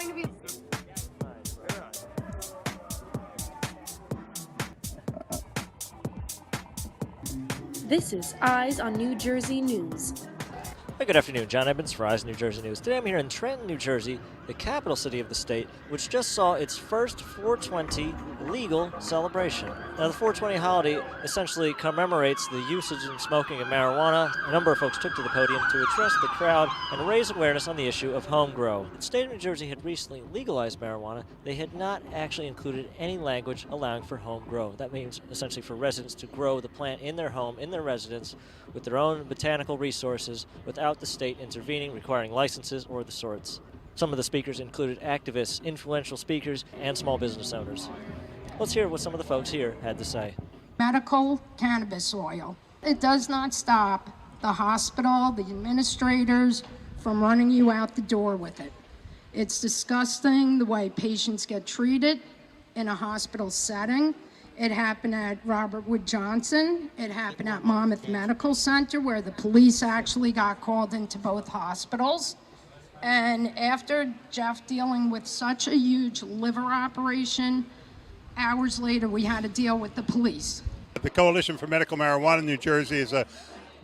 going to be... This is Eyes on New Jersey News. Hey, good afternoon. John Edmunds for Eyes New Jersey News. Today I'm here in Trenton, New Jersey, the capital city of the state, which just saw its first 420 legal celebration. Now, the 420 holiday essentially commemorates the usage and smoking of marijuana. A number of folks took to the podium to address the crowd and raise awareness on the issue of home grow. The state of New Jersey had recently legalized marijuana. They had not actually included any language allowing for home grow. That means essentially for residents to grow the plant in their home, in their residence, with their own botanical resources, without the state intervening, requiring licenses or the sorts. Some of the speakers included activists, influential speakers, and small business owners. Let's hear what some of the folks here had to say. Medical cannabis oil. It does not stop the hospital, the administrators from running you out the door with it. It's disgusting the way patients get treated in a hospital setting. It happened at Robert Wood Johnson. It happened at Monmouth Medical Center, where the police actually got called into both hospitals. And after Jeff dealing with such a huge liver operation, hours later we had to deal with the police. The Coalition for Medical Marijuana in New Jersey is a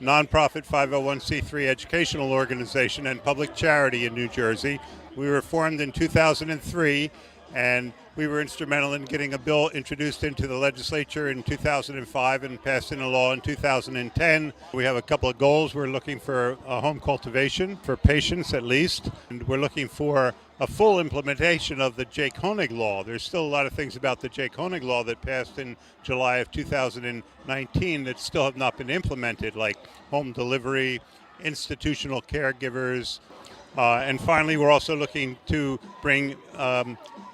nonprofit 501c3 educational organization and public charity in New Jersey. We were formed in 2003, and we were instrumental in getting a bill introduced into the legislature in 2005 and passed into law in 2010. We have a couple of goals. We're looking for a home cultivation for patients at least, and we're looking for a full implementation of the Jake Honig law. There's still a lot of things about the Jake Honig law that passed in July of 2019 that still have not been implemented, like home delivery, institutional caregivers, and finally we're also looking to bring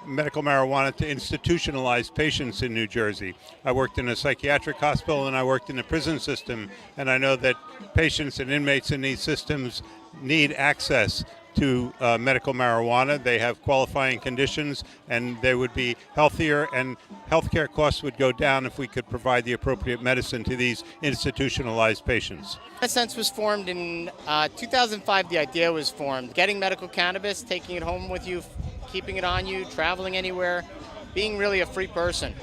medical marijuana to institutionalized patients in New Jersey. I worked in a psychiatric hospital and I worked in the prison system, and I know that patients and inmates in these systems need access to medical marijuana. They have qualifying conditions and they would be healthier, and healthcare costs would go down if we could provide the appropriate medicine to these institutionalized patients. Sense was formed in 2005. The idea was formed. Getting medical cannabis, taking it home with you, keeping it on you, traveling anywhere, being really a free person.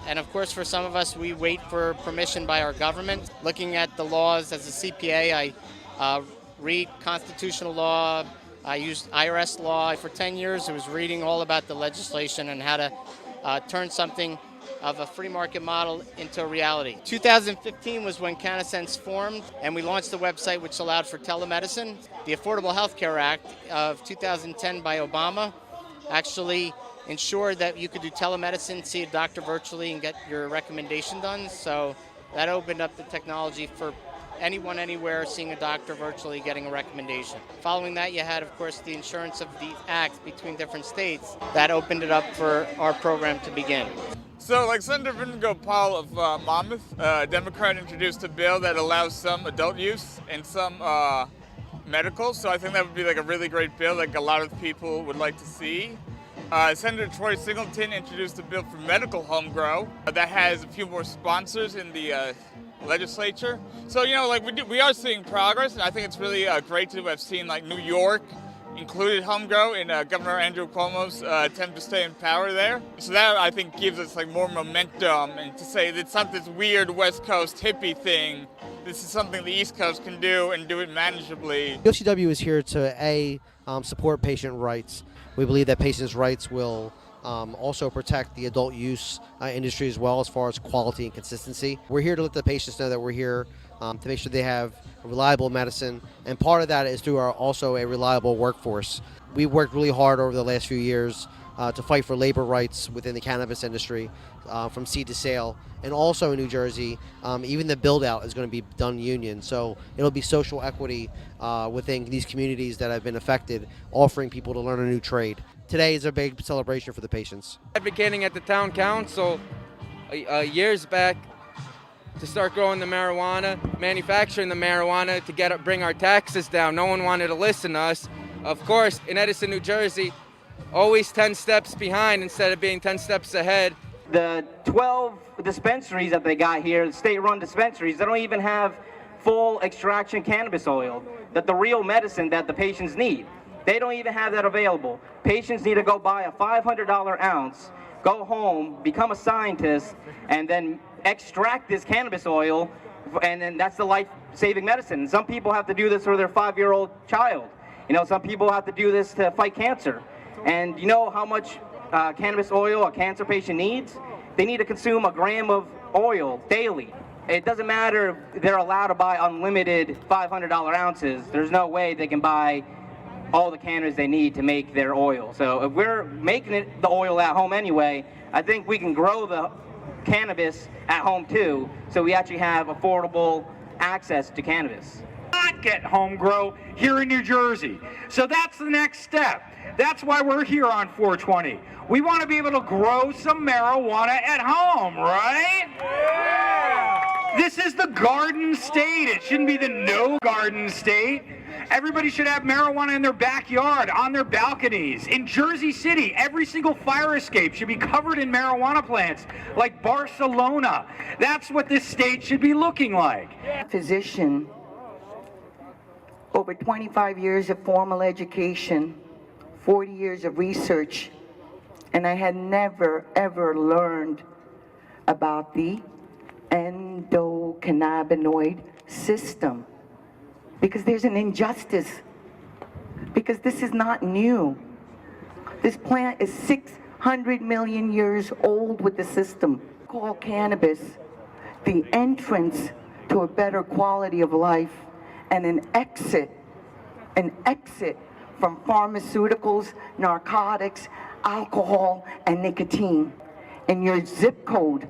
And of course, for some of us, we wait for permission by our government. Looking at the laws as a CPA, I read constitutional law. I used IRS law. For 10 years, I was reading all about the legislation and how to turn something of a free market model into a reality. 2015 was when CannaSense formed, and we launched the website which allowed for telemedicine. The Affordable Health Care Act of 2010 by Obama actually ensured that you could do telemedicine, see a doctor virtually, and get your recommendation done. So that opened up the technology for anyone, anywhere, seeing a doctor virtually, getting a recommendation. Following that, you had, of course, the insurance of the acts between different states. That opened it up for our program to begin. So, like Senator Gopal of Monmouth, a Democrat introduced a bill that allows some adult use and some medical. So I think that would be like a really great bill, like a lot of people would like to see. Senator Troy Singleton introduced a bill for medical home grow that has a few more sponsors in the legislature. So, you know, like we are seeing progress, and I think it's really great to have seen like New York included home grow in Governor Andrew Cuomo's attempt to stay in power there. So that, I think, gives us like more momentum, and to say that it's not this weird West Coast hippie thing. This is something the East Coast can do and do it manageably. OCW is here to support patient rights. We believe that patients' rights will also protect the adult use industry as well, as far as quality and consistency. We're here to let the patients know that we're here to make sure they have reliable medicine, and part of that is through also a reliable workforce. We've worked really hard over the last few years to fight for labor rights within the cannabis industry, from seed to sale, and also in New Jersey, even the build-out is going to be done union, so it'll be social equity within these communities that have been affected, offering people to learn a new trade. Today is a big celebration for the patients. Advocating at the town council years back to start growing the marijuana, manufacturing the marijuana to bring our taxes down. No one wanted to listen to us. Of course, in Edison, New Jersey, always 10 steps behind instead of being 10 steps ahead. The 12 dispensaries that they got here, the state-run dispensaries, they don't even have full extraction cannabis oil, that the real medicine that the patients need. They don't even have that available. Patients need to go buy a $500 ounce, go home, become a scientist, and then extract this cannabis oil, and then that's the life-saving medicine. Some people have to do this for their 5-year-old child. You know, some people have to do this to fight cancer. And you know how much cannabis oil a cancer patient needs? They need to consume a gram of oil daily. It doesn't matter if they're allowed to buy unlimited $500 ounces. There's no way they can buy all the cannabis they need to make their oil. So if we're making the oil at home anyway, I think we can grow the cannabis at home too, so we actually have affordable access to cannabis. Not get home grow here in New Jersey. So that's the next step. That's why we're here on 420. We want to be able to grow some marijuana at home, right? Yeah. This is the garden state. It shouldn't be the no garden state. Everybody should have marijuana in their backyard, on their balconies. In Jersey City, every single fire escape should be covered in marijuana plants, like Barcelona. That's what this state should be looking like. Physician, over 25 years of formal education, 40 years of research, and I had never, ever learned about the endocannabinoid system. Because there's an injustice. Because this is not new. This plant is 600 million years old with the system. Call cannabis the entrance to a better quality of life and an exit from pharmaceuticals, narcotics, alcohol, and nicotine. And your zip code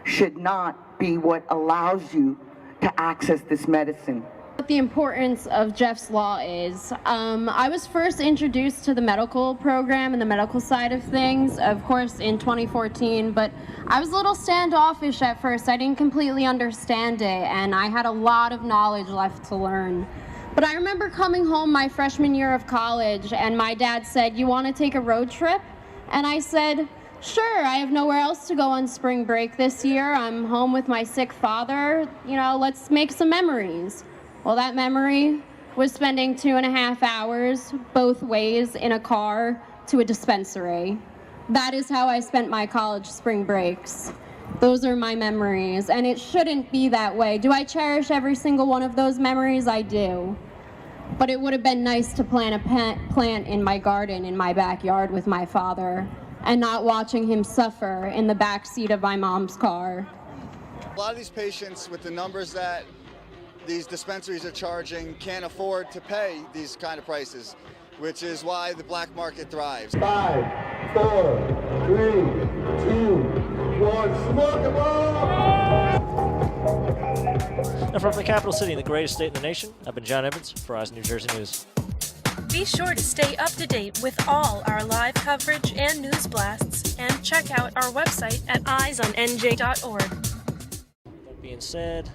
should not be what allows you to access this medicine. What the importance of Jeff's Law is. I was first introduced to the medical program and the medical side of things, of course, in 2014, but I was a little standoffish at first. I didn't completely understand it, and I had a lot of knowledge left to learn. But I remember coming home my freshman year of college, and my dad said, "You want to take a road trip?" And I said, "Sure, I have nowhere else to go on spring break this year. I'm home with my sick father. You know, let's make some memories." Well, that memory was spending 2.5 hours both ways in a car to a dispensary. That is how I spent my college spring breaks. Those are my memories, and it shouldn't be that way. Do I cherish every single one of those memories? I do. But it would have been nice to plant a plant in my garden in my backyard with my father and not watching him suffer in the back seat of my mom's car. A lot of these patients, with the numbers that these dispensaries are charging, can't afford to pay these kind of prices, which is why the black market thrives. 5, 4, 3, 2, 1, smoke them all! Now from the capital city in the greatest state in the nation, I've been John Edmunds for Eyes New Jersey News. Be sure to stay up to date with all our live coverage and news blasts, and check out our website at eyesonnj.org. That being said,